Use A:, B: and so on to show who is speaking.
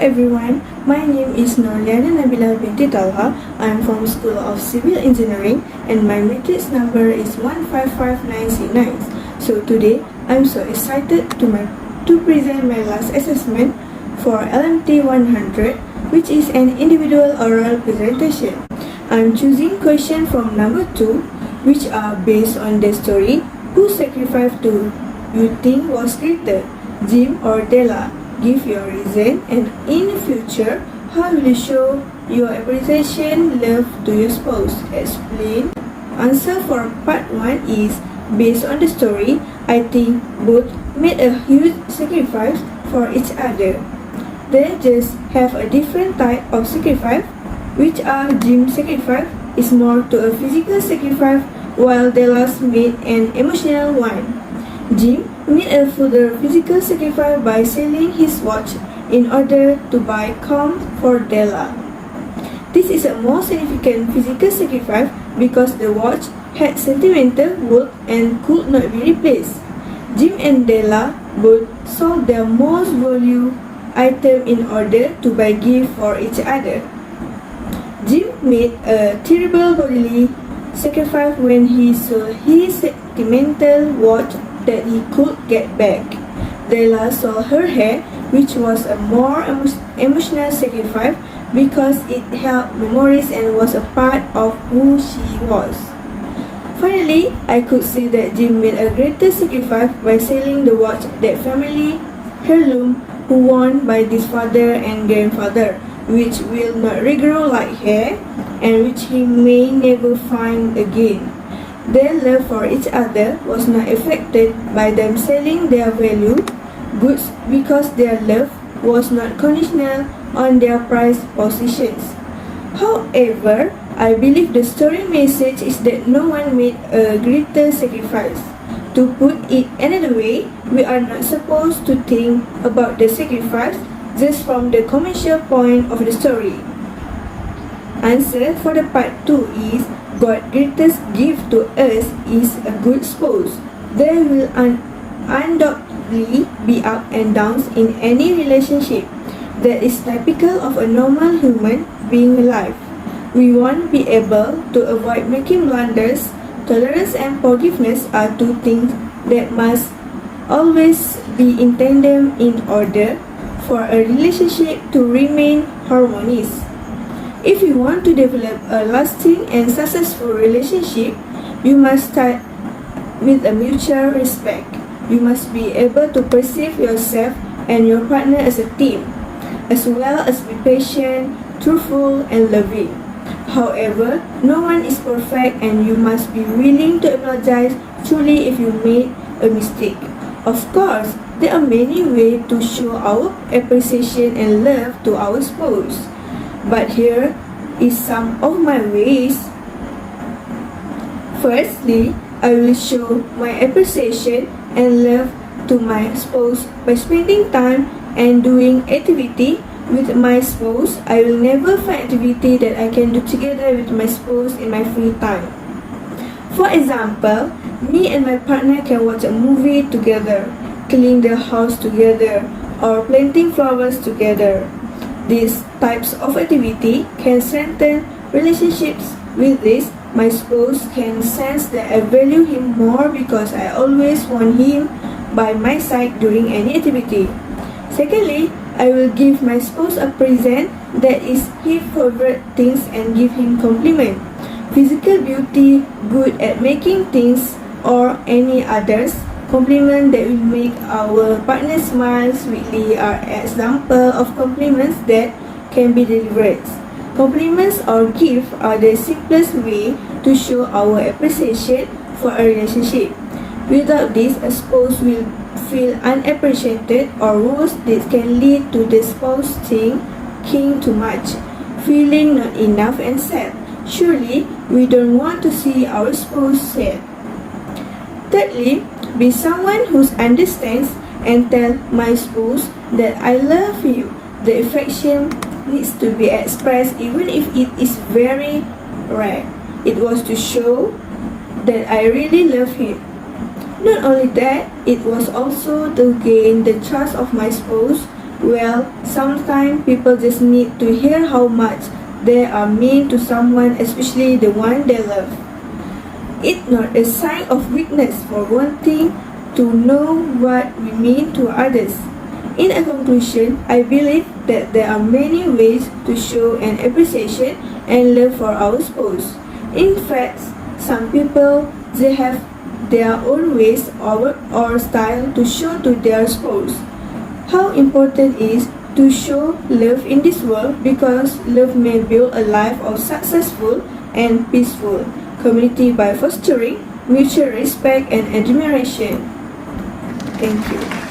A: everyone, my name is Norliana Nabila binti Talha. I am from School of Civil Engineering and my matrix number is 1559C9. So today, I am so excited to present my last assessment for LMT 100, which is an individual oral presentation. I am choosing questions from number 2, which are based on the story. Who sacrificed to you think was greater, Jim or Della? Give your reason, and in the future, how will you show your appreciation love to your spouse? Explain. Answer for part 1 is based on the story. I think both made a huge sacrifice for each other. They just have a different type of sacrifice, which are Jim's sacrifice is more to a physical sacrifice, while Della's made an emotional one. Jim made a further physical sacrifice by selling his watch in order to buy calm for Della. This is a more significant physical sacrifice because the watch had sentimental worth and could not be replaced. Jim and Della both sold their most valuable item in order to buy gift for each other. Jim made a terrible bodily sacrifice when he sold his sentimental watch that he could get back. Della sold her hair, which was a more emotional sacrifice because it held memories and was a part of who she was. Finally, I could see that Jim made a greater sacrifice by selling the watch that family heirloom who worn by his father and grandfather, which will not regrow like hair and which he may never find again. Their love for each other was not affected by them selling their valued goods because their love was not conditional on their prized possessions. However, I believe the story message is that no one made a greater sacrifice. To put it another way, we are not supposed to think about the sacrifice just from the commercial point of the story. Answer for the part 2 is God's greatest gift to us is a good spouse. There will undoubtedly be ups and downs in any relationship. That is typical of a normal human being alive. We won't be able to avoid making blunders. Tolerance and forgiveness are two things that must always be in tandem in order for a relationship to remain harmonious. If you want to develop a lasting and successful relationship, you must start with a mutual respect. You must be able to perceive yourself and your partner as a team, as well as be patient, truthful, and loving. However, no one is perfect and you must be willing to apologize truly if you made a mistake. Of course, there are many ways to show our appreciation and love to our spouse. But here is some of my ways. Firstly, I will show my appreciation and love to my spouse by spending time and doing activity with my spouse. I will never find activity that I can do together with my spouse in my free time. For example, me and my partner can watch a movie together, clean the house together, or planting flowers together. These types of activity can strengthen relationships. With this, my spouse can sense that I value him more because I always want him by my side during any activity. Secondly, I will give my spouse a present that is his favorite things and give him compliment. Physical beauty, good at making things, or any others. Compliments that will make our partner smile sweetly are examples of compliments that can be delivered. Compliments or gifts are the simplest way to show our appreciation for a relationship. Without this, a spouse will feel unappreciated, or worse, this can lead to the spouse thinking too much, feeling not enough and sad. Surely, we don't want to see our spouse sad. Thirdly, be someone who understands and tell my spouse that I love you. The affection needs to be expressed even if it is very rare. It was to show that I really love him. Not only that, it was also to gain the trust of my spouse Well, sometimes people just need to hear how much they are mean to someone, especially the one they love. It's not a sign of weakness for wanting to know what we mean to others. In a conclusion, I believe that there are many ways to show an appreciation and love for our spouse. In fact, some people they have their own ways or style to show to their spouse. How important is to show love in this world because love may build a life of successful and peaceful community by fostering mutual respect and admiration. Thank you.